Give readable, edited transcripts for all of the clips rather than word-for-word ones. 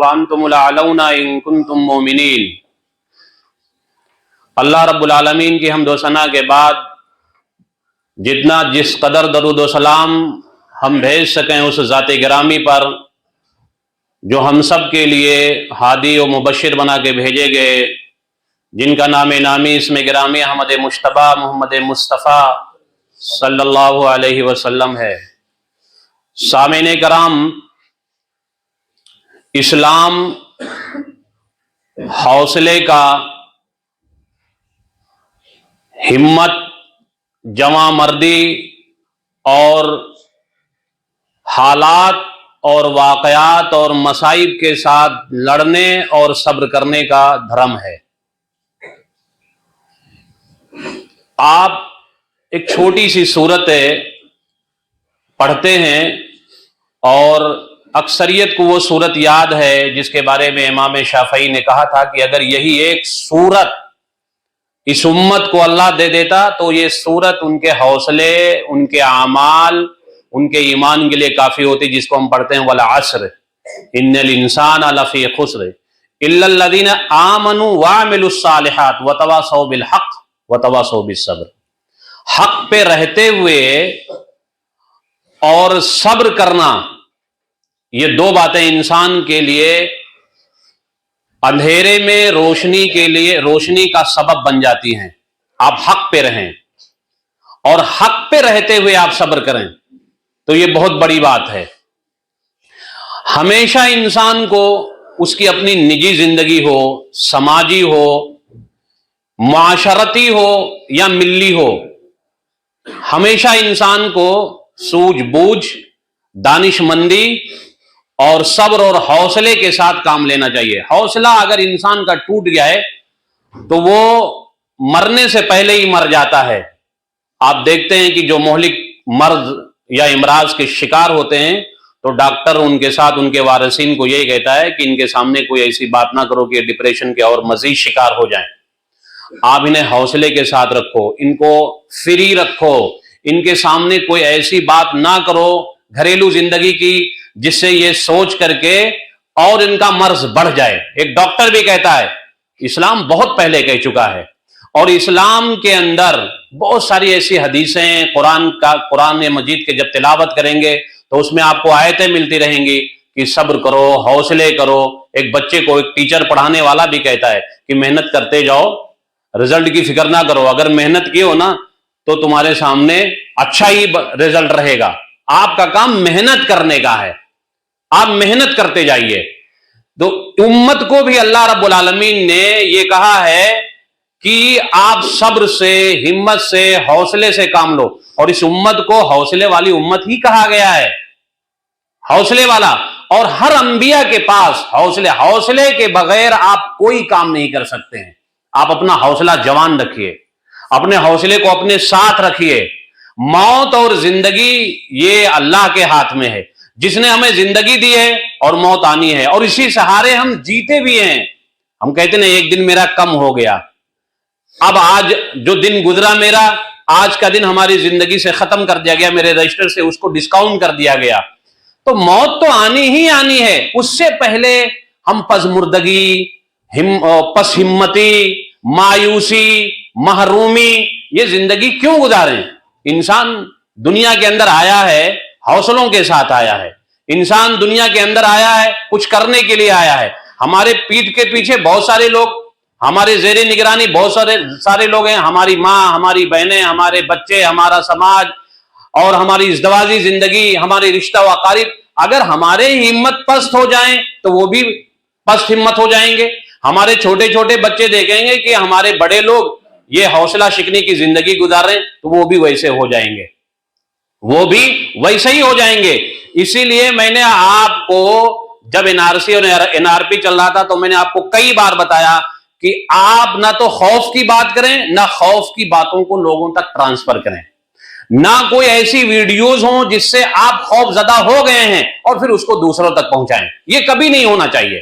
وانتم الاعلون ان کنتم مومنین۔ اللہ رب العالمین کی حمد و ثنا کے بعد جتنا جس قدر درود و سلام ہم بھیج سکیں اس ذات گرامی پر جو ہم سب کے لیے ہادی و مبشر بنا کے بھیجے گئے، جن کا نام نامی اسم گرامی احمد مجتبی محمد مصطفیٰ صلی اللہ علیہ وسلم ہے۔ سامعین کرام، اسلام حوصلے کا، ہمت، جواں مردی اور حالات اور واقعات اور مصائب کے ساتھ لڑنے اور صبر کرنے کا دھرم ہے۔ آپ ایک چھوٹی سی سورت پڑھتے ہیں اور اکثریت کو وہ سورت یاد ہے جس کے بارے میں امام شافعی نے کہا تھا کہ اگر یہی ایک سورت اس امت کو اللہ دے دیتا تو یہ سورت ان کے حوصلے، ان کے اعمال، ان کے ایمان کے لیے کافی ہوتی، جس کو ہم پڑھتے ہیں والعصر ان الانسان لفی خسر الا الذین آمنوا وعملوا الصالحات وتواصوا بالحق وتواصوا بالصبر۔ حق پہ رہتے ہوئے اور صبر کرنا، یہ دو باتیں انسان کے لیے اندھیرے میں روشنی کے لیے روشنی کا سبب بن جاتی ہیں۔ آپ حق پہ رہیں اور حق پہ رہتے ہوئے آپ صبر کریں تو یہ بہت بڑی بات ہے۔ ہمیشہ انسان کو اس کی اپنی نجی زندگی ہو، سماجی ہو، معاشرتی ہو یا ملی ہو، ہمیشہ انسان کو سوجھ بوجھ، دانش مندی اور صبر اور حوصلے کے ساتھ کام لینا چاہیے۔ حوصلہ اگر انسان کا ٹوٹ گیا ہے تو وہ مرنے سے پہلے ہی مر جاتا ہے۔ آپ دیکھتے ہیں کہ جو مہلک مرض یا امراض کے شکار ہوتے ہیں تو ڈاکٹر ان کے ساتھ ان کے وارثین کو یہی کہتا ہے کہ ان کے سامنے کوئی ایسی بات نہ کرو کہ ڈپریشن کے اور مزید شکار ہو جائیں۔ آپ انہیں حوصلے کے ساتھ رکھو، ان کو فری رکھو، ان کے سامنے کوئی ایسی بات نہ کرو گھریلو زندگی کی جس سے یہ سوچ کر کے اور ان کا مرض بڑھ جائے۔ ایک ڈاکٹر بھی کہتا ہے، اسلام بہت پہلے کہہ چکا ہے، اور اسلام کے اندر بہت ساری ایسی حدیثیں، قرآن مجید کے جب تلاوت کریں گے تو اس میں آپ کو آیتیں ملتی رہیں گی کہ صبر کرو، حوصلے کرو۔ ایک بچے کو ایک ٹیچر پڑھانے والا بھی کہتا ہے کہ محنت کرتے جاؤ، رزلٹ کی فکر نہ کرو، اگر محنت کی ہو نا تو تمہارے سامنے اچھا ہی رزلٹ رہے گا۔ آپ کا کام محنت کرنے کا ہے، آپ محنت کرتے جائیے۔ تو امت کو بھی اللہ رب العالمین نے یہ کہا ہے کہ آپ صبر سے، ہمت سے، حوصلے سے کام لو، اور اس امت کو حوصلے والی امت ہی کہا گیا ہے، حوصلے والا۔ اور ہر انبیاء کے پاس حوصلے کے بغیر آپ کوئی کام نہیں کر سکتے ہیں۔ آپ اپنا حوصلہ جوان رکھیے، اپنے حوصلے کو اپنے ساتھ رکھیے۔ موت اور زندگی یہ اللہ کے ہاتھ میں ہے، جس نے ہمیں زندگی دی ہے اور موت آنی ہے، اور اسی سہارے ہم جیتے بھی ہیں۔ ہم کہتے ہیں ایک دن میرا کم ہو گیا، اب آج جو دن گزرا میرا، آج کا دن ہماری زندگی سے ختم کر دیا گیا، میرے رجسٹر سے اس کو ڈسکاؤنٹ کر دیا گیا۔ تو موت تو آنی ہی آنی ہے، اس سے پہلے ہم پژمردگی، پس ہمتی، مایوسی، محرومی، یہ زندگی کیوں گزاریں؟ انسان دنیا کے اندر آیا ہے، حوصلوں کے ساتھ آیا ہے۔ انسان دنیا کے اندر آیا ہے، کچھ کرنے کے لیے آیا ہے۔ ہمارے پیٹھ کے پیچھے بہت سارے لوگ، ہمارے زیر نگرانی بہت سارے لوگ ہیں، ہماری ماں، ہماری بہنیں، ہمارے بچے، ہمارا سماج اور ہماری ازدواجی زندگی، ہمارے رشتہ و اقارب۔ اگر ہمارے ہمت پست ہو جائیں تو وہ بھی پست ہمت ہو جائیں گے۔ ہمارے چھوٹے چھوٹے بچے دیکھیں گے کہ ہمارے بڑے لوگ یہ حوصلہ شکنی کی زندگی گزار رہے ہیں تو وہ بھی ویسے ہو جائیں گے، وہ بھی ویسے ہی ہو جائیں گے۔ اسی لیے میں نے آپ کو جب NRC اور NRP چل رہا تھا تو میں نے آپ کو کئی بار بتایا کہ آپ نہ تو خوف کی بات کریں، نہ خوف کی باتوں کو لوگوں تک ٹرانسفر کریں، نہ کوئی ایسی ویڈیوز ہوں جس سے آپ خوف زدہ ہو گئے ہیں اور پھر اس کو دوسروں تک پہنچائیں۔ یہ کبھی نہیں ہونا چاہیے،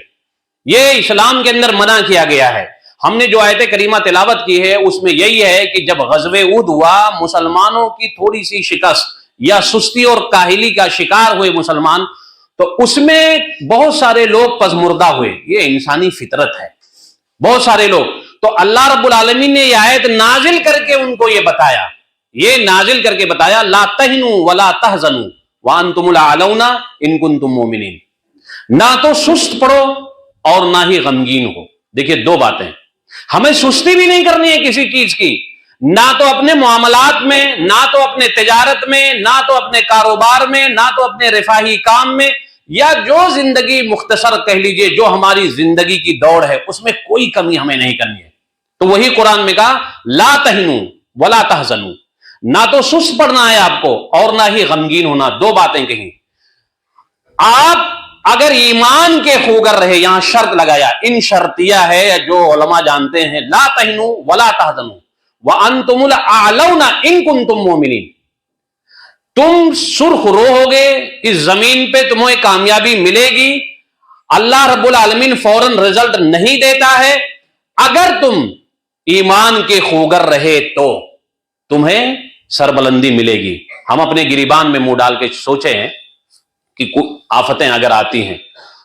یہ اسلام کے اندر منع کیا گیا ہے۔ ہم نے جو آیت کریمہ تلاوت کی ہے اس میں یہی ہے کہ جب غزوہ احد ہوا، مسلمانوں کی تھوڑی سی شکست یا سستی اور کاہلی کا شکار ہوئے مسلمان، تو اس میں بہت سارے لوگ پزمردہ ہوئے. یہ انسانی فطرت ہے, بہت سارے لوگ. تو اللہ رب العالمین نے یہ آیت نازل کر کے ان کو یہ بتایا, یہ نازل کر کے بتایا لا تہنوا ولا تحزنوا وانتم الاعلون ان کنتم مؤمنین. نہ تو سست پڑو اور نہ ہی غمگین ہو. دیکھیے دو باتیں, ہمیں سستی بھی نہیں کرنی ہے کسی چیز کی, نہ تو اپنے معاملات میں, نہ تو اپنے تجارت میں, نہ تو اپنے کاروبار میں, نہ تو اپنے رفاہی کام میں, یا جو زندگی مختصر کہہ لیجئے جو ہماری زندگی کی دوڑ ہے اس میں کوئی کمی ہمیں نہیں کرنی ہے. تو وہی قرآن میں کہا لا تہنوا ولا تحزنوا, نہ تو سست پڑنا ہے آپ کو اور نہ ہی غمگین ہونا. دو باتیں کہیں. آپ اگر ایمان کے خوگر رہے, یہاں شرط لگایا, ان شرطیہ ہے جو علماء جانتے ہیں, لا تہنوا ولا تحزنوا وانتم الاعلون ان کنتم مؤمنین. تم سرخ رو ہوگے, اس زمین پہ تمہیں کامیابی ملے گی, اللہ رب العالمین فوراً رزلٹ نہیں دیتا ہے. اگر تم ایمان کے خوگر رہے تو تمہیں سربلندی ملے گی. ہم اپنے گریبان میں منہ ڈال کے سوچے ہیں کہ آفتیں اگر آتی ہیں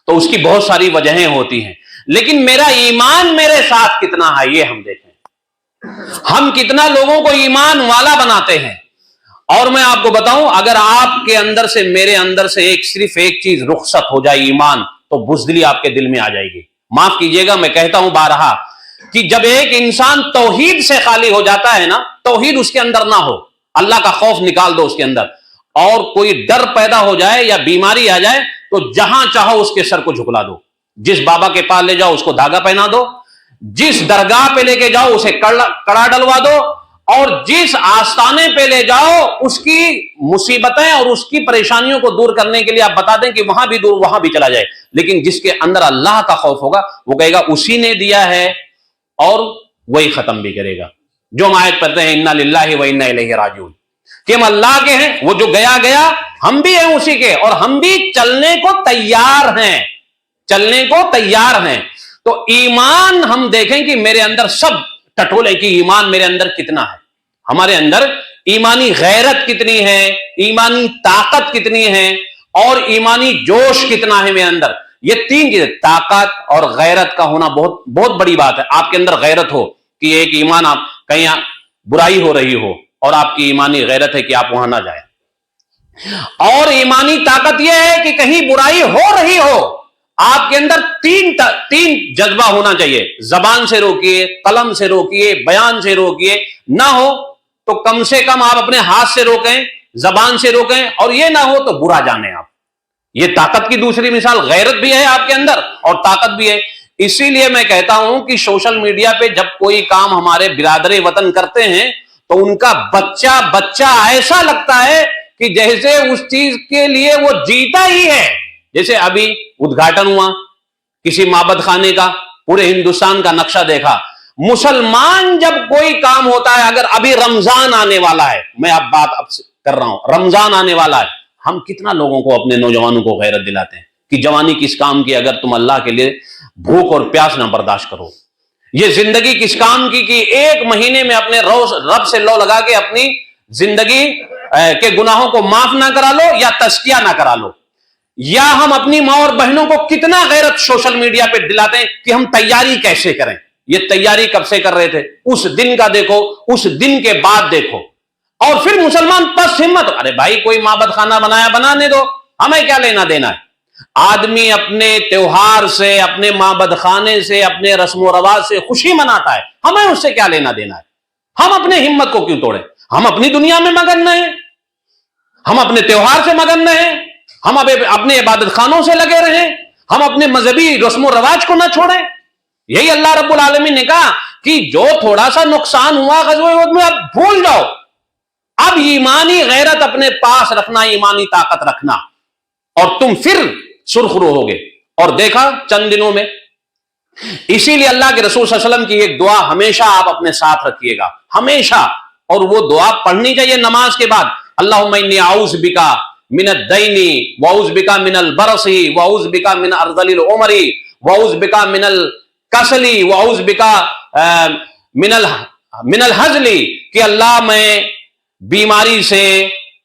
تو اس کی بہت ساری وجہیں ہوتی ہیں, لیکن میرا ایمان میرے ساتھ کتنا ہے یہ ہم دیکھیں. ہم کتنا لوگوں کو ایمان والا بناتے ہیں. اور میں آپ کو بتاؤں, اگر آپ کے اندر سے میرے اندر سے صرف ایک چیز رخصت ہو جائے, ایمان, تو بزدلی آپ کے دل میں آ جائے گی. معاف کیجئے گا, میں کہتا ہوں بارہا کہ جب ایک انسان توحید سے خالی ہو جاتا ہے نا, توحید اس کے اندر نہ ہو, اللہ کا خوف نکال دو اس کے اندر, اور کوئی ڈر پیدا ہو جائے یا بیماری آ جائے تو جہاں چاہو اس کے سر کو جھکلا دو. جس بابا کے پاس لے جاؤ اس کو دھاگا پہنا دو, جس درگاہ پہ لے کے جاؤ اسے کڑا ڈلوا دو, اور جس آستانے پہ لے جاؤ اس کی مصیبتیں اور اس کی پریشانیوں کو دور کرنے کے لیے آپ بتا دیں کہ وہاں بھی دور, وہاں بھی چلا جائے. لیکن جس کے اندر اللہ کا خوف ہوگا وہ کہے گا اسی نے دیا ہے اور وہی ختم بھی کرے گا. جو ہم آیت پڑھتے ہیں انا للہ و انا الیہ راجعون, کہ ہم اللہ کے ہیں, وہ جو گیا گیا, ہم بھی ہیں اسی کے, اور ہم بھی چلنے کو تیار ہیں, چلنے کو تیار ہیں. تو ایمان ہم دیکھیں کہ میرے اندر سب ٹٹولے کی ایمان میرے اندر کتنا ہے. ہمارے اندر ایمانی غیرت کتنی ہے, ایمانی طاقت کتنی ہے, اور ایمانی جوش کتنا ہے میرے اندر. یہ تین چیزیں, طاقت اور غیرت کا ہونا بہت بہت بڑی بات ہے. آپ کے اندر غیرت ہو کہ ایک ایمان, آپ کہیں برائی ہو رہی ہو اور آپ کی ایمانی غیرت ہے کہ آپ وہاں نہ جائیں, اور ایمانی طاقت یہ ہے کہ کہیں برائی ہو رہی ہو, آپ کے اندر تین جذبہ ہونا چاہیے. زبان سے روکیے, قلم سے روکیے, بیان سے روکیے, نہ ہو تو کم سے کم آپ اپنے ہاتھ سے روکیں, زبان سے روکیں, اور یہ نہ ہو تو برا جانیں آپ. یہ طاقت کی دوسری مثال, غیرت بھی ہے آپ کے اندر اور طاقت بھی ہے. اسی لیے میں کہتا ہوں کہ سوشل میڈیا پہ جب کوئی کام ہمارے برادر وطن کرتے ہیں تو ان کا بچہ ایسا لگتا ہے کہ جیسے اس چیز کے لیے وہ جیتا ہی ہے. جیسے ابھی ادگھاٹن ہوا کسی معبد خانے کا, پورے ہندوستان کا نقشہ دیکھا. مسلمان جب کوئی کام ہوتا ہے, اگر ابھی رمضان آنے والا ہے, میں اب بات کر رہا ہوں, رمضان آنے والا ہے, ہم کتنا لوگوں کو, اپنے نوجوانوں کو غیرت دلاتے ہیں کہ جوانی کس کام کی اگر تم اللہ کے لیے بھوک اور پیاس نہ برداشت کرو. یہ زندگی کس کام کی کہ ایک مہینے میں اپنے رب سے لو لگا کے اپنی زندگی کے گناہوں کو معاف نہ کرا لو یا تزکیہ نہ کرا لو. یا ہم اپنی ماں اور بہنوں کو کتنا غیرت سوشل میڈیا پہ دلاتے ہیں کہ ہم تیاری کیسے کریں. یہ تیاری کب سے کر رہے تھے, اس دن کا دیکھو, اس دن کے بعد دیکھو. اور پھر مسلمان پس ہمت, ارے بھائی کوئی معبد خانہ بنایا, بنانے دو, ہمیں کیا لینا دینا ہے. آدمی اپنے تیوہار سے, اپنے معبد خانے سے, اپنے رسم و رواج سے خوشی مناتا ہے, ہمیں اس سے کیا لینا دینا ہے. ہم اپنے ہمت کو کیوں توڑیں, ہم اپنی دنیا میں مگن رہیں, ہم اپنے تیوہار سے مگن رہیں, ہم اپنے عبادت خانوں سے لگے رہیں, ہم اپنے مذہبی رسم و رواج کو نہ چھوڑیں. یہی اللہ رب العالمین نے کہا کہ جو تھوڑا سا نقصان ہوا غزوہ احد میں اب بھول جاؤ, اب ایمانی غیرت اپنے پاس رکھنا, ایمانی طاقت رکھنا, اور تم پھر سرخ رو ہوگے. اور دیکھا چند دنوں میں, اسی لیے اللہ کے رسول صلی اللہ علیہ وسلم کی ایک دعا ہمیشہ آپ اپنے ساتھ رکھیے گا, ہمیشہ, اور وہ دعا پڑھنی چاہیے نماز کے بعد. اللہم انی اعوذ بکا من الدین واعوذ بکا من البرص واعوذ بکا من ارذل العمر واعوذ بکا من الکسل واعوذ بکا من الحزل, کہ اللہ میں بیماری سے,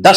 10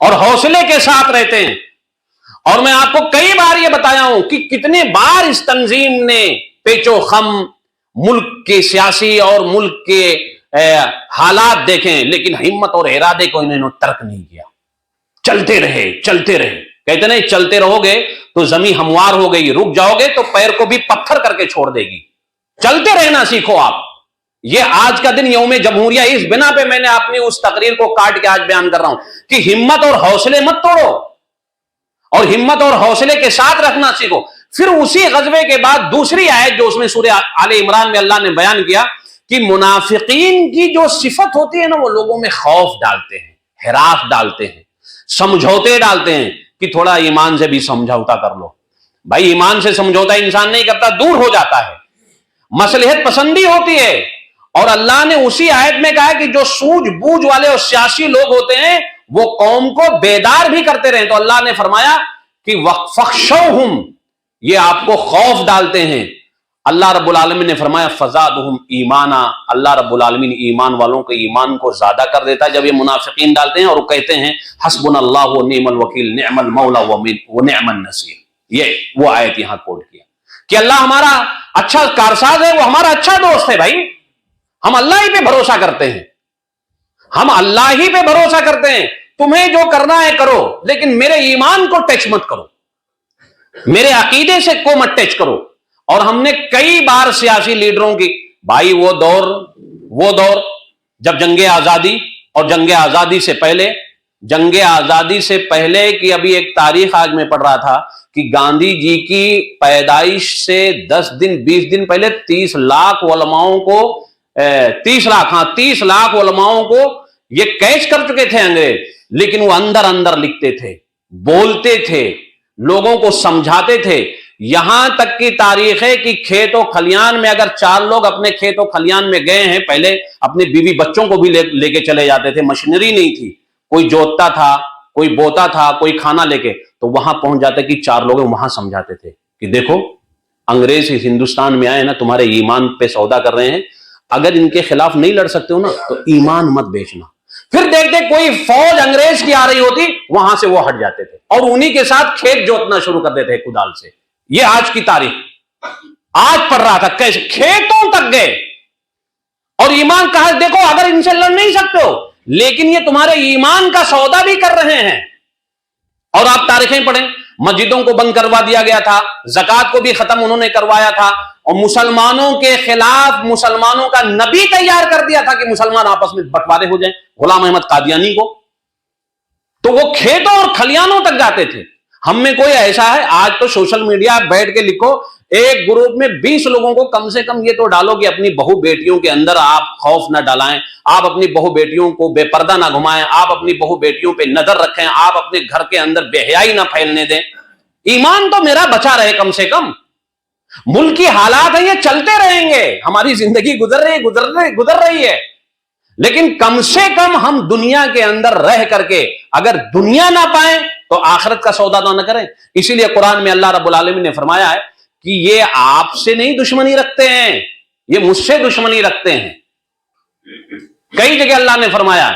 اور حوصلے کے ساتھ رہتے ہیں. اور میں آپ کو کئی بار یہ بتایا ہوں کہ کتنے بار اس تنظیم نے پیچو خم ملک کے سیاسی اور ملک کے حالات دیکھیں، لیکن ہمت اور ارادے کو انہوں نے ترک نہیں کیا. چلتے رہے چلتے رہے. کہتے نہیں چلتے رہو گے تو زمین ہموار ہو گئی، رک جاؤ گے تو پیر کو بھی پتھر کر کے چھوڑ دے گی. چلتے رہنا سیکھو آپ. یہ آج کا دن یوم جمہوریہ، اس بنا پہ میں نے اپنی اس تقریر کو کاٹ کے آج بیان کر رہا ہوں کہ ہمت اور حوصلے مت توڑو، اور ہمت اور حوصلے کے ساتھ رکھنا سیکھو. پھر اسی غزوے کے بعد دوسری آیت جو اس میں سورہ آل عمران میں اللہ نے بیان کیا کہ منافقین کی جو صفت ہوتی ہے نا، وہ لوگوں میں خوف ڈالتے ہیں، ہراس ڈالتے ہیں، سمجھوتے ڈالتے ہیں کہ تھوڑا ایمان سے بھی سمجھوتا کر لو. بھائی ایمان سے سمجھوتا انسان نہیں کرتا، دور ہو جاتا ہے. مصلحت پسندی ہوتی ہے. اور اللہ نے اسی آیت میں کہا کہ جو سوجھ بوجھ والے اور سیاسی لوگ ہوتے ہیں وہ قوم کو بیدار بھی کرتے رہیں. تو اللہ نے فرمایا کہ فَخْشَوْهُمْ، یہ آپ کو خوف ڈالتے ہیں. اللہ رب العالمین نے فرمایا فَزَادُهُمْ ایمانا، اللہ رب العالمین ایمان والوں کے ایمان کو زیادہ کر دیتا ہے جب یہ منافقین ڈالتے ہیں اور وہ کہتے ہیں حسبنا اللہ ونعم الوکیل نعم المولا ونعم النصیر. یہ وہ آیت یہاں کوٹ کیا کہ اللہ ہمارا اچھا کارساز ہے، وہ ہمارا اچھا دوست ہے. بھائی ہم اللہ ہی پہ بھروسہ کرتے ہیں، ہم اللہ ہی پہ بھروسہ کرتے ہیں. تمہیں جو کرنا ہے کرو، لیکن میرے ایمان کو ٹچ مت کرو، میرے عقیدے سے کو مت ٹچ کرو. اور ہم نے کئی بار سیاسی لیڈروں کی، بھائی وہ دور جب جنگ آزادی اور جنگ آزادی سے پہلے کی ابھی ایک تاریخ آج میں پڑھ رہا تھا کہ گاندھی جی کی پیدائش سے 10 دن 20 دن پہلے 30 لاکھ علماؤں کو 30 لاکھ علماؤں کو یہ کیچ کر چکے تھے انگریز. لیکن وہ اندر اندر لکھتے تھے، بولتے تھے، لوگوں کو سمجھاتے تھے. یہاں تک کی تاریخ ہے کہ کھیت و کھلیان میں اگر 4 لوگ اپنے کھیت و کھلیان میں گئے ہیں، پہلے اپنی بیوی بچوں کو بھی لے کے چلے جاتے تھے. مشینری نہیں تھی، کوئی جوتتا تھا، کوئی بوتا تھا، کوئی کھانا لے کے، تو وہاں پہنچ جاتے کہ 4 لوگ وہاں سمجھاتے تھے کہ دیکھو انگریز ہندوستان میں آئے نا، تمہارے ایمان پہ سودا کر رہے ہیں، اگر ان کے خلاف نہیں لڑ سکتے ہو نا تو ایمان مت بیچنا. پھر دیکھتے کوئی فوج انگریز کی آ رہی ہوتی، وہاں سے وہ ہٹ جاتے تھے اور انہی کے ساتھ کھیت جوتنا شروع کر دیتے کدال سے. یہ آج کی تاریخ آج پڑھ رہا تھا، کیسے کھیتوں تک گئے اور ایمان کہا دیکھو اگر ان سے لڑ نہیں سکتے ہو لیکن یہ تمہارے ایمان کا سودا بھی کر رہے ہیں. اور آپ تاریخیں پڑھیں، مسجدوں کو بند کروا دیا گیا تھا، زکوٰۃ کو بھی ختم انہوں نے کروایا تھا، اور مسلمانوں کے خلاف مسلمانوں کا نبی تیار کر دیا تھا کہ مسلمان آپس میں بٹوارے ہو جائیں، غلام احمد قادیانی کو. تو وہ کھیتوں اور کھلیانوں تک جاتے تھے. ہم میں کوئی ایسا ہے؟ آج تو سوشل میڈیا بیٹھ کے لکھو، ایک گروپ میں 20 لوگوں کو کم سے کم یہ تو ڈالو کہ اپنی بہو بیٹیوں کے اندر آپ خوف نہ ڈالائیں، آپ اپنی بہو بیٹیوں کو بے پردہ نہ گھمائیں، آپ اپنی بہو بیٹیوں پہ نظر رکھیں، آپ اپنے گھر کے اندر بے حیائی نہ پھیلنے دیں. ایمان تو میرا بچا رہے کم سے کم. ملک کی حالات ہیں یہ چلتے رہیں گے، ہماری زندگی گزر رہی ہے، لیکن کم سے کم ہم دنیا کے اندر رہ کر کے اگر دنیا نہ پائیں تو آخرت کا سودا نہ کریں. اسی لیے قرآن میں اللہ رب العالمین نے فرمایا ہے کہ یہ آپ سے نہیں دشمنی رکھتے ہیں، یہ مجھ سے دشمنی رکھتے ہیں. کئی جگہ اللہ نے فرمایا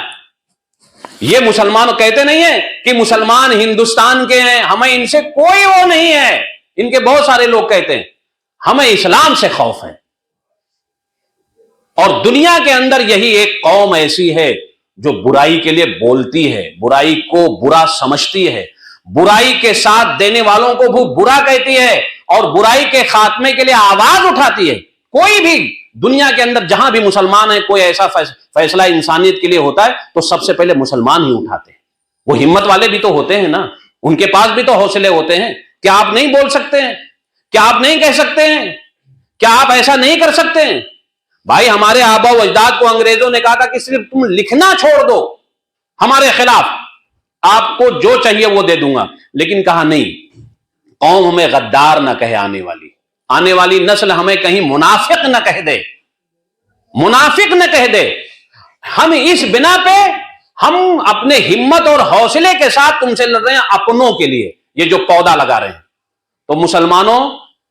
یہ مسلمان کہتے نہیں ہیں کہ مسلمان ہندوستان کے ہیں، ہمیں ان سے کوئی وہ نہیں ہے. ان کے بہت سارے لوگ کہتے ہیں ہمیں اسلام سے خوف ہے. اور دنیا کے اندر یہی ایک قوم ایسی ہے جو برائی کے لیے بولتی ہے، برائی کو برا سمجھتی ہے، برائی کے ساتھ دینے والوں کو وہ برا کہتی ہے اور برائی کے خاتمے کے لیے آواز اٹھاتی ہے. کوئی بھی دنیا کے اندر جہاں بھی مسلمان ہے، کوئی ایسا فیصلہ انسانیت کے لیے ہوتا ہے تو سب سے پہلے مسلمان ہی اٹھاتے ہیں. وہ ہمت والے بھی تو ہوتے ہیں نا، ان کے پاس بھی تو حوصلے ہوتے ہیں. کیا آپ نہیں بول سکتے ہیں؟ کیا آپ نہیں کہہ سکتے ہیں؟ کیا آپ ایسا نہیں کر سکتے ہیں؟ بھائی ہمارے آبا و اجداد کو انگریزوں نے کہا تھا کہ صرف تم لکھنا چھوڑ دو ہمارے خلاف، آپ کو جو چاہیے وہ دے دوں گا. لیکن کہا نہیں، قوم ہمیں غدار نہ کہے، آنے والی نسل ہمیں کہیں منافق نہ کہہ دے، منافق نہ کہہ دے. ہم اس بنا پہ ہم اپنے ہمت اور حوصلے کے ساتھ تم سے لڑ رہے ہیں اپنوں کے لیے، یہ جو پودا لگا رہے ہیں. تو مسلمانوں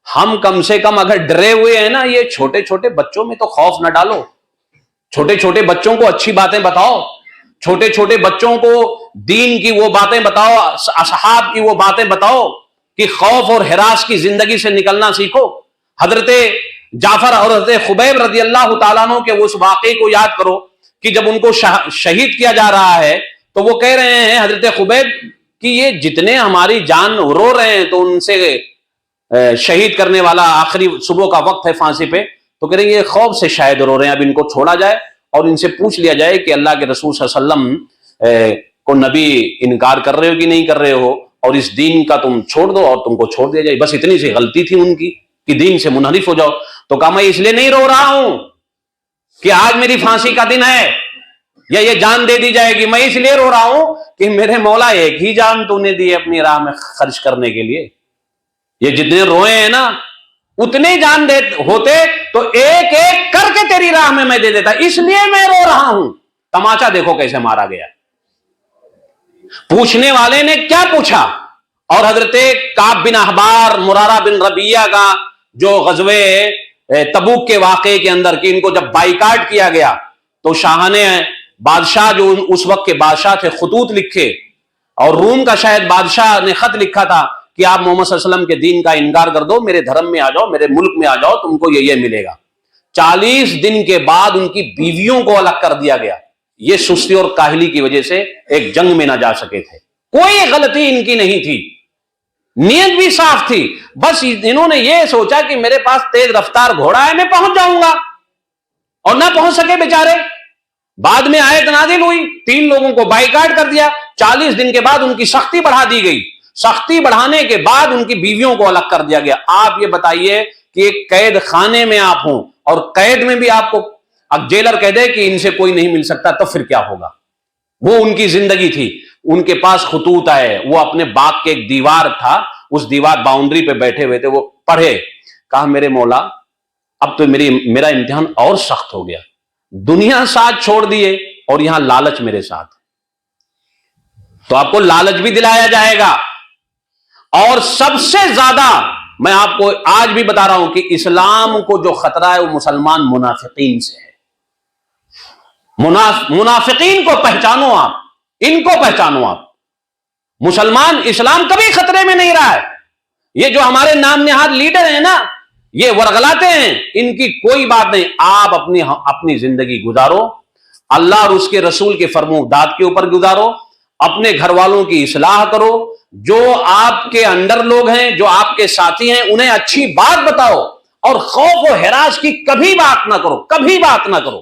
ہم کم سے کم اگر ڈرے ہوئے ہیں نا، یہ چھوٹے چھوٹے بچوں میں تو خوف نہ ڈالو، چھوٹے چھوٹے بچوں کو اچھی باتیں بتاؤ چھوٹے چھوٹے بچوں کو دین کی وہ باتیں بتاؤ، اصحاب کی وہ باتیں بتاؤ کہ خوف اور ہراس کی زندگی سے نکلنا سیکھو۔ حضرت جعفر اور حضرت خبیب رضی اللہ تعالیٰ عنہ کے اس واقعے کو یاد کرو کہ جب ان کو شہید کیا جا رہا ہے تو وہ کہہ رہے ہیں حضرت خبیب کہ یہ جتنے ہماری جان رو رہے ہیں تو ان سے شہید کرنے والا آخری صبح کا وقت ہے پھانسی پہ، تو کہہ رہے ہیں یہ خوف سے شاید رو رہے ہیں، اب ان کو چھوڑا جائے اور ان سے پوچھ لیا جائے کہ اللہ کے رسول صلی اللہ علیہ وسلم کو نبی انکار کر رہے ہو کہ نہیں کر رہے ہو، اور اس دین کا تم چھوڑ دو اور تم کو چھوڑ دیا جائے۔ بس اتنی سی غلطی تھی ان کی کہ دین سے منحرف ہو جاؤ۔ تو کہا میں اس لیے نہیں رو رہا ہوں کہ آج میری پھانسی کا دن ہے یا یہ جان دے دی جائے گی، میں اس لیے رو رہا ہوں کہ میرے مولا ایک ہی جان تو نے دی اپنی راہ میں خرچ کرنے کے لیے، یہ جتنے روئے ہیں نا اتنے جان دے ہوتے تو ایک ایک کر کے تیری راہ میں دے دیتا، اس لیے میں رو رہا ہوں۔ تماشا دیکھو کیسے مارا گیا۔ پوچھنے والے نے کیا پوچھا، اور حضرت کعب بن احبار، مرارہ بن ربیہ کا جو غزوے تبوک کے واقعے کے اندر کہ ان کو جب بائیکاٹ کیا گیا تو شاہ نے بادشاہ جو اس وقت کے بادشاہ تھے خطوط لکھے، اور روم کا شاید بادشاہ نے خط لکھا تھا کہ آپ محمد صلی اللہ علیہ وسلم کے دین کا انکار کر دو، میرے دھرم میں آ جاؤ، میرے ملک میں آ جاؤ، تم کو یہ ملے گا۔ 40 دن کے بعد ان کی بیویوں کو الگ کر دیا گیا، یہ سستی اور کاہلی کی وجہ سے ایک جنگ میں نہ جا سکے تھے۔ کوئی غلطی ان کی نہیں تھی، نیت بھی صاف تھی، بس انہوں نے یہ سوچا کہ میرے پاس تیز رفتار گھوڑا ہے، میں پہنچ جاؤں گا، اور نہ پہنچ سکے بیچارے۔ بعد میں آیت نازل ہوئی، 3 لوگوں کو بائیکاٹ کر دیا، 40 دن کے بعد ان کی سختی بڑھا دی گئی، سختی بڑھانے کے بعد ان کی بیویوں کو الگ کر دیا گیا۔ آپ یہ بتائیے کہ ایک قید خانے میں آپ ہوں اور قید میں بھی آپ کو اب جیلر کہہ دے کہ ان سے کوئی نہیں مل سکتا، تو پھر کیا ہوگا؟ وہ ان کی زندگی تھی، ان کے پاس خطوط آئے، وہ اپنے باغ کے ایک دیوار تھا، اس دیوار باؤنڈری پہ بیٹھے ہوئے تھے، وہ پڑھے، کہا میرے مولا اب تو میرا امتحان اور سخت ہو گیا، دنیا ساتھ چھوڑ دیے اور یہاں لالچ میرے ساتھ، تو آپ کو لالچ بھی دلایا جائے گا، اور سب سے زیادہ میں آپ کو آج بھی بتا رہا ہوں کہ اسلام کو جو خطرہ ہے وہ مسلمان منافقین سے ہے۔ منافقین کو پہچانو، آپ ان کو پہچانو۔ آپ مسلمان، اسلام کبھی خطرے میں نہیں رہا ہے۔ یہ جو ہمارے نام نہاد لیڈر ہیں نا، یہ ورغلاتے ہیں، ان کی کوئی بات نہیں۔ آپ اپنی زندگی گزارو، اللہ اور اس کے رسول کے فرمودات کے اوپر گزارو، اپنے گھر والوں کی اصلاح کرو، جو آپ کے انڈر لوگ ہیں، جو آپ کے ساتھی ہیں، انہیں اچھی بات بتاؤ، اور خوف و ہراس کی کبھی بات نہ کرو، کبھی بات نہ کرو،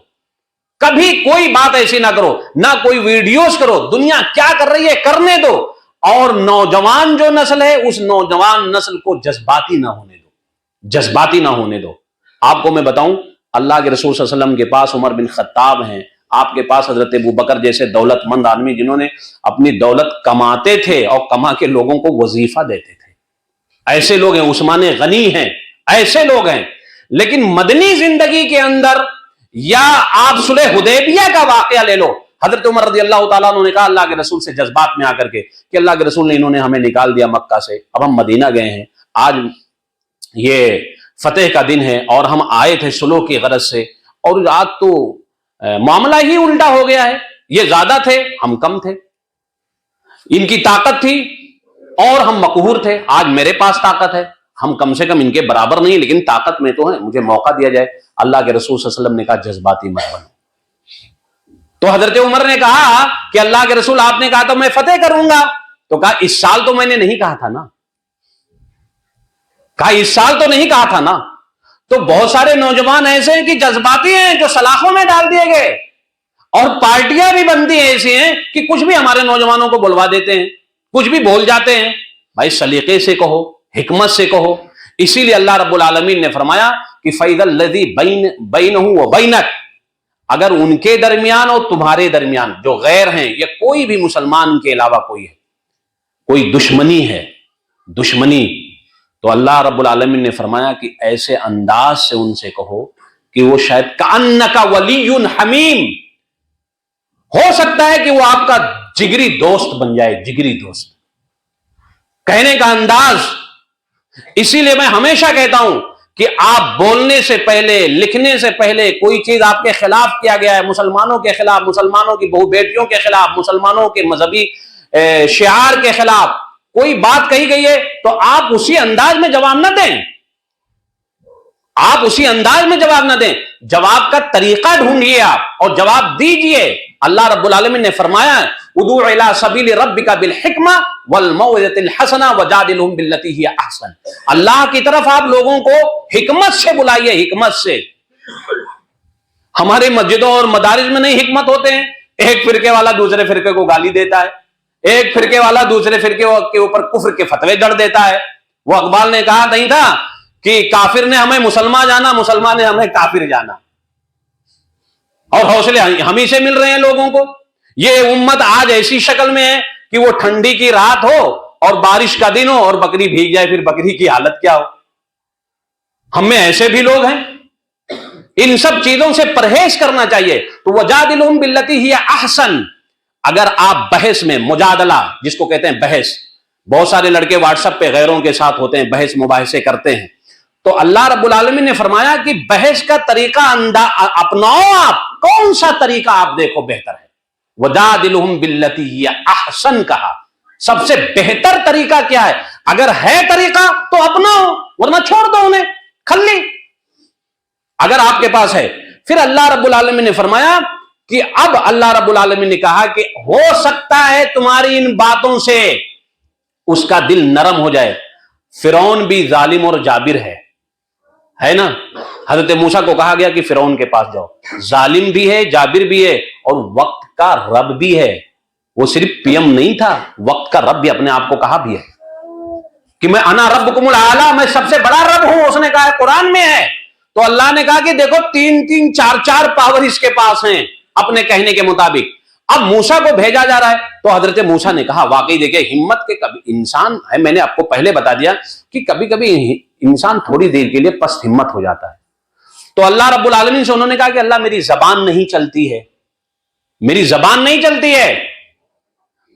کبھی کوئی بات ایسی نہ کرو، نہ کوئی ویڈیوز کرو۔ دنیا کیا کر رہی ہے کرنے دو، اور نوجوان جو نسل ہے اس نوجوان نسل کو جذباتی نہ ہونے دو، جذباتی نہ ہونے دو۔ آپ کو میں بتاؤں، اللہ کے رسول صلی اللہ علیہ وسلم کے پاس عمر بن خطاب ہیں، آپ کے پاس حضرت ابوبکر جیسے دولت مند آدمی جنہوں نے اپنی دولت کماتے تھے اور کما کے لوگوں کو وظیفہ دیتے تھے، ایسے لوگ ہیں، عثمان غنی ہیں، ایسے لوگ ہیں۔ لیکن مدنی زندگی کے اندر، یا آپ صلح حدیبیہ کا واقعہ لے لو، حضرت عمر رضی اللہ تعالیٰ عنہ نے کہا اللہ کے رسول سے جذبات میں آ کر کے کہ اللہ کے رسول نے انہوں نے ہمیں نکال دیا مکہ سے، اب ہم مدینہ گئے ہیں، آج یہ فتح کا دن ہے اور ہم آئے تھے صلح کی غرض سے، اور آج تو معاملہ ہی الٹا ہو گیا ہے، یہ زیادہ تھے ہم کم تھے، ان کی طاقت تھی اور ہم مقہور تھے، آج میرے پاس طاقت ہے، ہم کم سے کم ان کے برابر نہیں لیکن طاقت میں تو ہیں، مجھے موقع دیا جائے۔ اللہ کے رسول صلی اللہ علیہ وسلم نے کہا جذباتی مت بنو۔ تو حضرت عمر نے کہا کہ اللہ کے رسول آپ نے کہا تو میں فتح کروں گا، تو کہا اس سال تو میں نے نہیں کہا تھا نا، کہا اس سال تو نہیں کہا تھا نا۔ تو بہت سارے نوجوان ایسے ہیں کہ جذباتی ہیں، جو سلاخوں میں ڈال دیے گئے، اور پارٹیاں بھی بنتی ہیں ایسی ہیں کہ کچھ بھی ہمارے نوجوانوں کو بلوا دیتے ہیں، کچھ بھی بول جاتے ہیں۔ بھائی سلیقے سے کہو، حکمت سے کہو۔ اسی لیے اللہ رب العالمین نے فرمایا کہ فَإِذَا الَّذِي بَيْنَهُ وَبَيْنَكَ، اگر ان کے درمیان اور تمہارے درمیان جو غیر ہیں، یا کوئی بھی مسلمان کے علاوہ کوئی ہے، کوئی دشمنی ہے، دشمنی، تو اللہ رب العالمین نے فرمایا کہ ایسے انداز سے ان سے کہو کہ وہ شاید کأنک ولی حمیم، ہو سکتا ہے کہ وہ آپ کا جگری دوست بن جائے، جگری دوست، کہنے کا انداز۔ اسی لیے میں ہمیشہ کہتا ہوں کہ آپ بولنے سے پہلے، لکھنے سے پہلے کوئی چیز آپ کے خلاف کیا گیا ہے، مسلمانوں کے خلاف، مسلمانوں کی بہو بیٹیوں کے خلاف، مسلمانوں کے مذہبی شعار کے خلاف کوئی بات کہی گئی ہے، تو آپ اسی انداز میں جواب نہ دیں، آپ اسی انداز میں جواب نہ دیں، جواب کا طریقہ ڈھونڈیے آپ اور جواب دیجئے۔ اللہ رب العالمین نے فرمایا ادعو الی سبیل ربک بالحکمہ والموعظۃ الحسنہ وجادلہم باللتی ہی احسن، اللہ کی طرف آپ لوگوں کو حکمت سے بلائیے، حکمت سے۔ ہماری مسجدوں اور مدارس میں نہیں حکمت ہوتے ہیں، ایک فرقے والا دوسرے فرقے کو گالی دیتا ہے، ایک فرقے والا دوسرے فرقے کے اوپر کفر کے فتوے جڑ دیتا ہے۔ وہ اقبال نے کہا نہیں تھا کہ کافر نے ہمیں مسلمان جانا، مسلمان نے ہمیں کافر جانا، اور حوصلے ہم ہی سے مل رہے ہیں لوگوں کو۔ یہ امت آج ایسی شکل میں ہے کہ وہ ٹھنڈی کی رات ہو اور بارش کا دن ہو اور بکری بھیگ جائے، پھر بکری کی حالت کیا ہو۔ ہم میں ایسے بھی لوگ ہیں، ان سب چیزوں سے پرہیز کرنا چاہیے۔ تو وجادلہم باللتی ہی احسن، اگر آپ بحث میں، مجادلہ جس کو کہتے ہیں بحث، بہت سارے لڑکے واٹس ایپ پہ غیروں کے ساتھ ہوتے ہیں، بحث مباحثے کرتے ہیں، تو اللہ رب العالمین نے فرمایا کہ بحث کا طریقہ اپناؤ، آپ کون سا طریقہ آپ دیکھو بہتر ہے۔ وجادلہم باللتی ہی احسن کہا، سب سے بہتر طریقہ کیا ہے؟ اگر ہے طریقہ تو اپناؤ، ورنہ چھوڑ دو انہیں، کھلی اگر آپ کے پاس ہے۔ پھر اللہ رب العالمین نے فرمایا کہ اب اللہ رب العالمین نے کہا کہ ہو سکتا ہے تمہاری ان باتوں سے اس کا دل نرم ہو جائے۔ فرعون بھی ظالم اور جابر ہے نا، حضرت موسیٰ کو کہا گیا کہ فرعون کے پاس جاؤ، ظالم بھی ہے، جابر بھی ہے، اور وقت کا رب بھی ہے۔ وہ صرف پی ایم نہیں تھا، وقت کا رب بھی اپنے آپ کو کہا بھی ہے کہ میں انا ربکم الاعلی، میں سب سے بڑا رب ہوں، اس نے کہا ہے، قرآن میں ہے۔ تو اللہ نے کہا کہ دیکھو تین تین چار چار پاور اس کے پاس ہیں اپنے کہنے کے مطابق۔ اب موسیٰ کو بھیجا جا رہا ہے، تو حضرت موسیٰ نے کہا واقعی دیکھیں ہمت کے کبھی انسان ہے، میں نے آپ کو پہلے بتا دیا کہ کبھی کبھی انسان تھوڑی دیر کے لیے پست ہمت ہو جاتا ہے۔ تو اللہ رب العالمین سے انہوں نے کہا کہ اللہ میری زبان نہیں چلتی ہے، میری زبان نہیں چلتی ہے،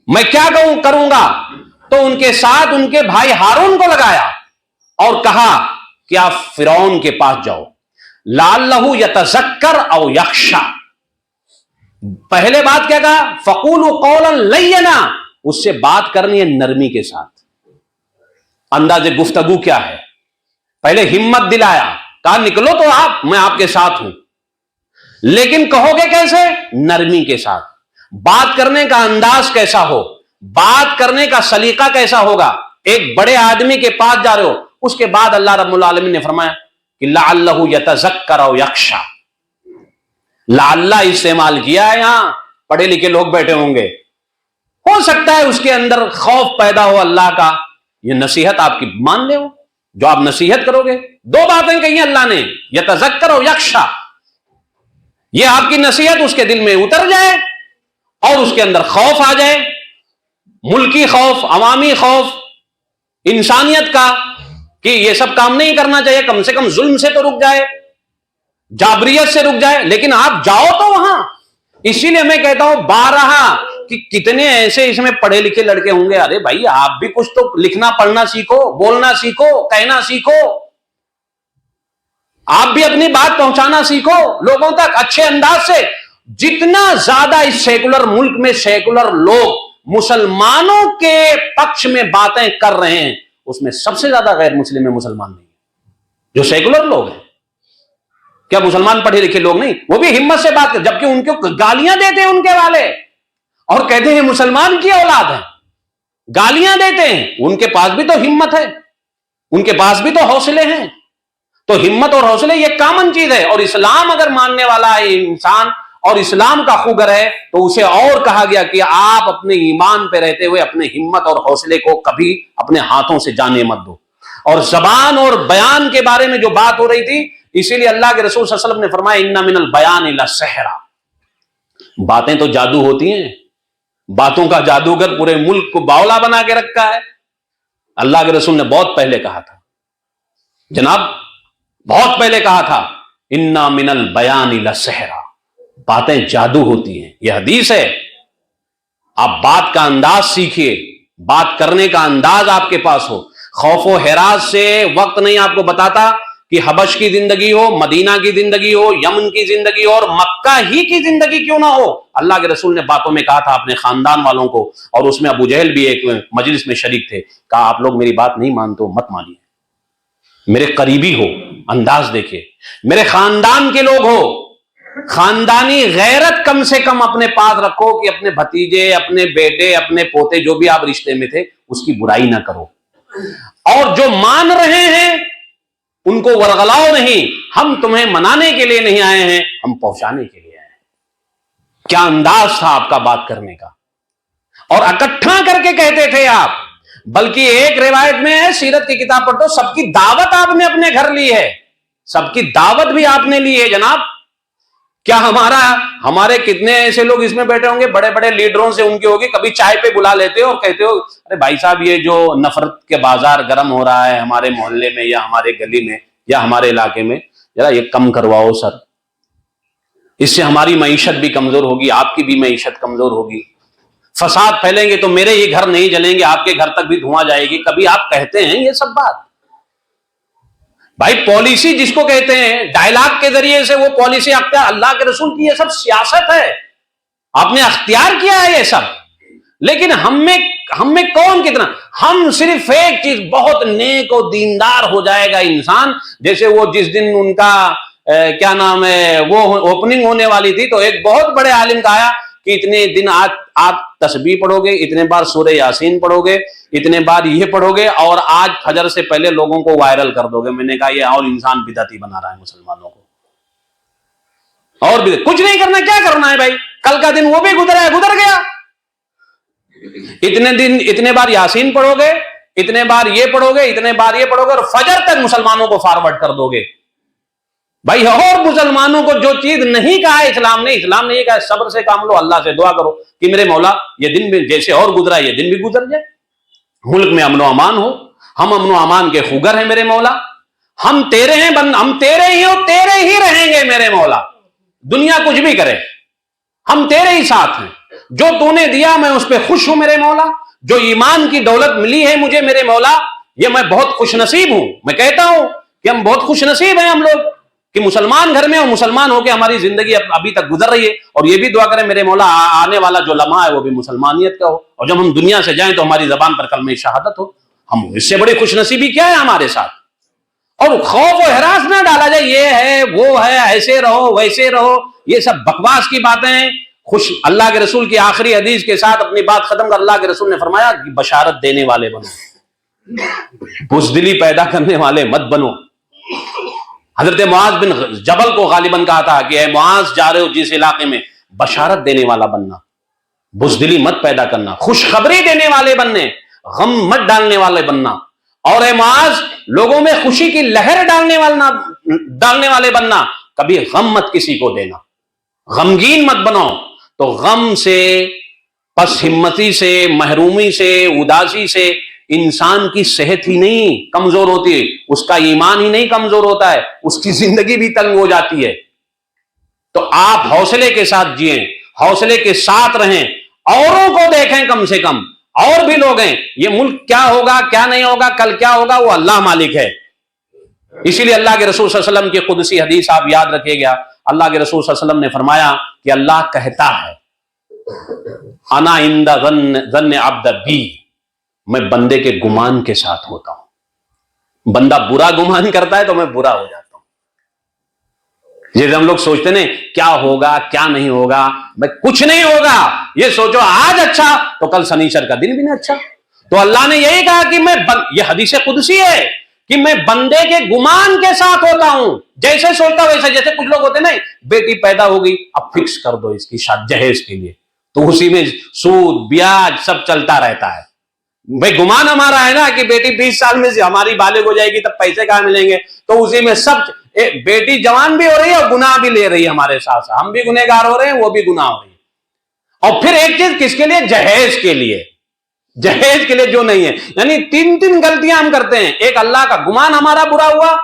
میں کیا کروں گا؟ تو ان کے ساتھ ان کے بھائی ہارون کو لگایا اور کہا کہ آپ فرعون کے پاس جاؤ، لعلہ یتذکر او یخشی۔ پہلے بات کیا کہا؟ فقولوا قولا لینا، اس سے بات کرنی ہے نرمی کے ساتھ۔ انداز گفتگو کیا ہے؟ پہلے ہمت دلایا، کہا نکلو تو آپ، میں آپ کے ساتھ ہوں، لیکن کہو گے کیسے؟ نرمی کے ساتھ۔ بات کرنے کا انداز کیسا ہو، بات کرنے کا سلیقہ کیسا ہوگا؟ ایک بڑے آدمی کے پاس جا رہے ہو۔ اس کے بعد اللہ رب العالمین نے فرمایا کہ لعلہ یتذکر او یخشی، لعلہ استعمال کیا ہے، یہاں پڑھے لکھے لوگ بیٹھے ہوں گے، ہو سکتا ہے اس کے اندر خوف پیدا ہو اللہ کا، یہ نصیحت آپ کی مان لے ہو، جو آپ نصیحت کرو گے۔ دو باتیں کہی ہیں اللہ نے، یتذکر او یخشی، یہ آپ کی نصیحت اس کے دل میں اتر جائے اور اس کے اندر خوف آ جائے، ملکی خوف، عوامی خوف، انسانیت کا، کہ یہ سب کام نہیں کرنا چاہیے، کم سے کم ظلم سے تو رک جائے، جابریت سے رک جائے، لیکن آپ جاؤ تو وہاں۔ اسی لیے میں کہتا ہوں بارہا کہ کتنے ایسے اس میں پڑھے لکھے لڑکے ہوں گے، ارے بھائی آپ بھی کچھ تو لکھنا پڑھنا سیکھو، بولنا سیکھو، کہنا سیکھو، آپ بھی اپنی بات پہنچانا سیکھو لوگوں تک اچھے انداز سے۔ جتنا زیادہ اس سیکولر ملک میں سیکولر لوگ مسلمانوں کے پکش میں باتیں کر رہے ہیں، اس میں سب سے زیادہ غیر مسلم میں مسلمان نہیں ہیں، جو سیکولر لوگ ہیں۔ کیا مسلمان پڑھے لکھے لوگ نہیں؟ وہ بھی ہمت سے بات کر، جبکہ ان کو گالیاں دیتے ہیں ان کے والے، اور کہتے ہیں مسلمان کی اولاد ہے، گالیاں دیتے ہیں۔ ان کے پاس بھی تو ہمت ہے، ان کے پاس بھی تو حوصلے ہیں۔ تو ہمت اور حوصلے یہ کامن چیز ہے، اور اسلام اگر ماننے والا ہے انسان اور اسلام کا خوگر ہے تو اسے اور کہا گیا کہ آپ اپنے ایمان پہ رہتے ہوئے اپنے ہمت اور حوصلے کو کبھی اپنے ہاتھوں سے جانے مت دو۔ اور زبان اور بیان کے بارے میں جو بات ہو رہی تھی، اسی لیے اللہ کے رسول صلی اللہ علیہ وسلم نے فرمایا ان من البیان لسحرا، باتیں تو جادو ہوتی ہیں، باتوں کا جادوگر پورے ملک کو باولا بنا کے رکھا ہے۔ اللہ کے رسول نے بہت پہلے کہا تھا، جناب بہت پہلے کہا تھا، انا من البیان لسحرا، باتیں جادو ہوتی ہیں، یہ حدیث ہے۔ آپ بات کا انداز سیکھیے، بات کرنے کا انداز آپ کے پاس ہو۔ خوف و حراس سے وقت نہیں آپ کو بتاتا کہ حبش کی زندگی ہو، مدینہ کی زندگی ہو، یمن کی زندگی ہو، اور مکہ ہی کی زندگی کیوں نہ ہو، اللہ کے رسول نے باتوں میں کہا تھا اپنے خاندان والوں کو، اور اس میں ابو جہل بھی ایک مجلس میں شریک تھے، کہا آپ لوگ میری بات نہیں مانتے ہو مت مانیے، میرے قریبی ہو، انداز دیکھیے، میرے خاندان کے لوگ ہو، خاندانی غیرت کم سے کم اپنے پاس رکھو کہ اپنے بھتیجے، اپنے بیٹے، اپنے پوتے جو بھی آپ رشتے میں تھے اس کی برائی نہ کرو، اور جو مان رہے ہیں ان کو ورغلاؤ نہیں، ہم تمہیں منانے کے لیے نہیں آئے ہیں، ہم پہنچانے کے لیے آئے ہیں۔ کیا انداز تھا آپ کا بات کرنے کا، اور اکٹھا کر کے کہتے تھے آپ، بلکہ ایک روایت میں ہے، سیرت کی کتاب پڑھو، سب کی دعوت آپ نے اپنے گھر لی ہے، سب کی دعوت بھی آپ نے لی ہے جناب۔ کیا ہمارے کتنے ایسے لوگ اس میں بیٹھے ہوں گے، بڑے بڑے لیڈروں سے ان کی ہوگی، کبھی چائے پہ بلا لیتے ہو اور کہتے ہو ارے بھائی صاحب یہ جو نفرت کے بازار گرم ہو رہا ہے ہمارے محلے میں یا ہمارے گلی میں یا ہمارے علاقے میں، ذرا یہ کم کرواؤ سر، اس سے ہماری معیشت بھی کمزور ہوگی، آپ کی بھی معیشت کمزور ہوگی، فساد پھیلیں گے تو میرے یہ گھر نہیں جلیں گے، آپ کے گھر تک بھی دھواں جائے گی۔ کبھی آپ کہتے ہیں یہ سب بات؟ بھائی پالیسی جس کو کہتے ہیں، ڈائلاگ کے ذریعے سے وہ پالیسی اختیار، اللہ کے رسول کی یہ سب سیاست ہے، آپ نے اختیار کیا ہے یہ سب، لیکن ہم میں کون کتنا، ہم صرف ایک چیز، بہت نیک و دیندار ہو جائے گا انسان، جیسے وہ جس دن ان کا کیا نام ہے وہ اوپننگ ہونے والی تھی، تو ایک بہت بڑے عالم کا آیا کہ اتنے دن آپ تسبیح پڑھو گے، اتنے بار سورہ یاسین پڑھو گے، اتنے بار یہ پڑھو گے، اور آج فجر سے پہلے لوگوں کو وائرل کر دو گے۔ میں نے کہا یہ اور انسان بدعتی بنا رہا ہے مسلمانوں کو، اور بھی کچھ نہیں کرنا، کیا کرنا ہے بھائی، کل کا دن وہ بھی گزرا ہے، گزر گیا، اتنے دن اتنے بار یاسین پڑھو گے، اتنے بار یہ پڑھو گے، اتنے بار یہ پڑھو گے، اور فجر تک مسلمانوں کو فارورڈ کر دو گے بھائی۔ اور مسلمانوں کو جو چیز نہیں کہا ہے اسلام نے یہ کہا ہے صبر سے کام لو، اللہ سے دعا کرو کہ میرے مولا یہ دن بھی جیسے اور گزرا یہ دن بھی گزر جائے، ملک میں امن و امان ہو، ہم امن و امان کے خوگر ہیں میرے مولا، ہم تیرے ہیں، ہم تیرے ہی ہو، تیرے ہی رہیں گے میرے مولا، دنیا کچھ بھی کرے ہم تیرے ہی ساتھ ہیں، جو تو نے دیا میں اس پہ خوش ہوں میرے مولا، جو ایمان کی دولت ملی ہے مجھے میرے مولا یہ میں بہت خوش نصیب ہوں، میں کہتا ہوں کہ ہم بہت خوش نصیب ہیں ہم لوگ کہ مسلمان گھر میں اور مسلمان ہو کے ہماری زندگی ابھی تک گزر رہی ہے، اور یہ بھی دعا کریں میرے مولا آنے والا جو لمحہ ہے وہ بھی مسلمانیت کا ہو، اور جب ہم دنیا سے جائیں تو ہماری زبان پر کلمہ شہادت ہو، ہم اس سے بڑی خوش نصیبی کیا ہے ہمارے ساتھ؟ اور خوف و ہراس نہ ڈالا جائے، یہ ہے وہ ہے، ایسے رہو ویسے رہو، یہ سب بکواس کی باتیں ہیں۔ اللہ کے رسول کی آخری حدیث کے ساتھ اپنی بات ختم کر، اللہ کے رسول نے فرمایا کہ بشارت دینے والے بنو، بزدلی پیدا کرنے والے مت بنو۔ حضرت معاذ بن جبل کو غالباً کہا تھا کہ اے معاذ جا رہے ہو جس علاقے میں، بشارت دینے والا بننا، بزدلی مت پیدا کرنا، خوشخبری دینے والے بننے، غم مت ڈالنے والے بننا، اور اے معاذ لوگوں میں خوشی کی لہر ڈالنے والے بننا، کبھی غم مت کسی کو دینا، غمگین مت بنو۔ تو غم سے، پس ہمتی سے، محرومی سے، اداسی سے انسان کی صحت ہی نہیں کمزور ہوتی ہے، اس کا ایمان ہی نہیں کمزور ہوتا ہے، اس کی زندگی بھی تنگ ہو جاتی ہے۔ تو آپ حوصلے کے ساتھ جئیں، حوصلے کے ساتھ رہیں، اوروں کو دیکھیں، کم سے کم اور بھی لوگ ہیں، یہ ملک کیا ہوگا کیا نہیں ہوگا، کل کیا ہوگا وہ اللہ مالک ہے۔ اسی لیے اللہ کے رسول صلی اللہ علیہ وسلم کی قدسی حدیث آپ یاد رکھیے گا، اللہ کے رسول صلی اللہ علیہ وسلم نے فرمایا کہ اللہ کہتا ہے انا عند ظن عبد بی، میں بندے کے گمان کے ساتھ ہوتا ہوں، بندہ برا گمان کرتا ہے تو میں برا ہو جاتا ہوں۔ جیسے ہم لوگ سوچتے ہیں کیا ہوگا کیا نہیں ہوگا، بھائی کچھ نہیں ہوگا، یہ سوچو آج اچھا تو کل سنیچر کا دن بھی نہیں اچھا۔ تو اللہ نے یہی کہا کہ یہ حدیث قدسی ہے کہ میں بندے کے گمان کے ساتھ ہوتا ہوں، جیسے سوچتا ویسے۔ جیسے کچھ لوگ ہوتے ہیں نا، بیٹی پیدا ہوگی اب فکس کر دو اس کی جہیز کے لیے، تو اسی میں سود بیاج سب چلتا رہتا ہے۔ بھائی گمان ہمارا ہے نا کہ بیٹی 20 سال میں سے ہماری بالغ ہو جائے گی تب پیسے کہاں ملیں گے، تو اسی میں سب بیٹی جوان بھی ہو رہی ہے اور گناہ بھی لے رہی ہے ہمارے ساتھ ساتھ، ہم بھی گنہگار ہو رہے ہیں وہ بھی گناہ ہو رہی ہے۔ اور پھر ایک چیز کس کے لیے؟ جہیز کے لیے، جہیز کے لیے جو نہیں ہے، یعنی تین غلطیاں ہم کرتے ہیں، ایک اللہ کا گمان ہمارا برا ہوا،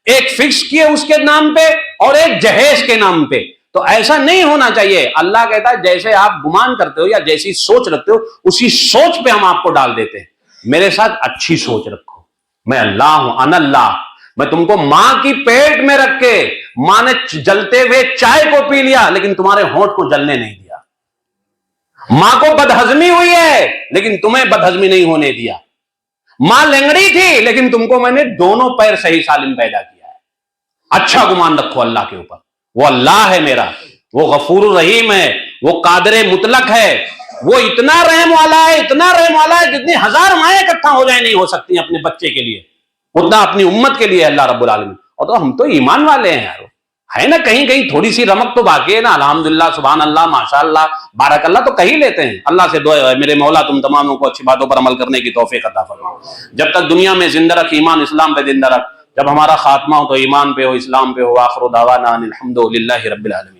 ایک فکس کیے اس کے نام پہ، اور ایک جہیز کے نام پہ۔ تو ایسا نہیں ہونا چاہیے۔ اللہ کہتا ہے جیسے آپ گمان کرتے ہو یا جیسی سوچ رکھتے ہو اسی سوچ پہ ہم آپ کو ڈال دیتے ہیں۔ میرے ساتھ اچھی سوچ رکھو، میں اللہ ہوں، انا اللہ، میں تم کو ماں کی پیٹ میں رکھ کے ماں نے جلتے ہوئے چائے کو پی لیا لیکن تمہارے ہونٹ کو جلنے نہیں دیا. ماں کو بدہضمی ہوئی ہے لیکن تمہیں بدہضمی نہیں ہونے دیا. ماں لنگڑی تھی لیکن تم کو میں نے دونوں پیر صحیح سالم پیدا کیا ہے. اچھا گمان رکھو اللہ کے اوپر. وہ اللہ ہے میرا, وہ غفور الرحیم ہے, وہ قادر مطلق ہے, وہ اتنا رحم والا ہے, اتنا رحم والا ہے جتنی 1000 مائیں اکٹھا ہو جائیں نہیں ہو سکتی اپنے بچے کے لیے, اتنا اپنی امت کے لیے اللہ رب العالمین. اور تو ہم تو ایمان والے ہیں یار, ہے نا کہیں کہیں تھوڑی سی رمق تو باقی ہے نا. الحمدللہ, سبحان اللہ, ماشاء اللہ, بارک اللہ تو کہیں لیتے ہیں. اللہ سے دعا ہے میرے مولا تم تماموں کو اچھی باتوں پر عمل کرنے کی توفیق عطا فرما. جب تک دنیا میں زندہ رکھ, ایمان اسلام پہ زندہ رکھ. جب ہمارا خاتمہ ہو تو ایمان پہ ہو, اسلام پہ ہو. آخر دعوانا الحمدللہ رب العالمین.